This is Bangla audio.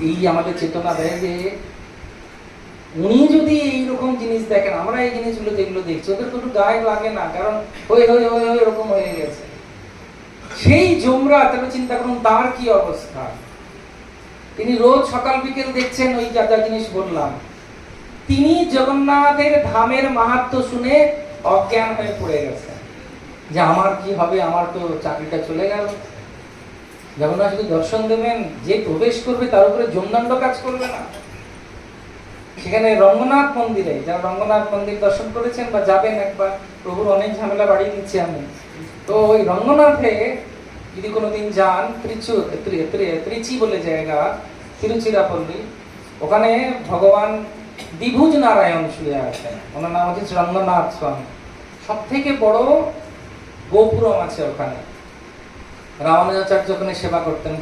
এই আমাদের চেতনা দেয় যে উনি যদি এইরকম জিনিস দেখেন, আমরা এই জিনিসগুলো যেগুলো দেখছি ওদের তো একটু গায়ে লাগে না, কারণ হয়ে হয়ে হয়ে হয়ে এরকম হয়ে গেছে। সেই যমরাজ, তাহলে চিন্তা করুন তার কি অবস্থা। তিনি রোজ সকাল বিকেল দেখছেন ওই যা যা জিনিস বললাম। তিনি জগন্নাথের ধামের মাহাত্ম্য শুনে অজ্ঞান হয়ে পড়ে গেছেন যে আমার কি হবে, আমার তো চাকরিটা চলে গেল। জগন্নাথ শুধু দর্শন দেবেন, যে প্রবেশ করবে তার উপরে যমদণ্ড কাজ করবে না। সেখানে রঙ্গনাথ মন্দিরে, যারা রঙ্গনাথ মন্দির দর্শন করেছেন বা যাবেন একবার, প্রভুর অনেক ঝামেলা বাড়িয়ে দিচ্ছি আমি। তো ওই রঙ্গনাথে যদি কোনোদিন যান, ত্রিচি বলে জায়গা, তিরুচিরাপল্লী, ওখানে ভগবান দ্বিভুজ নারায়ণ শুয়ে আছেন, ওনার নাম হচ্ছে রঙ্গনাথ স্বামী। সব থেকে বড় গোপুরম আছে ওখানে, রামানুজাচার্য ওখানে সেবা করতেন।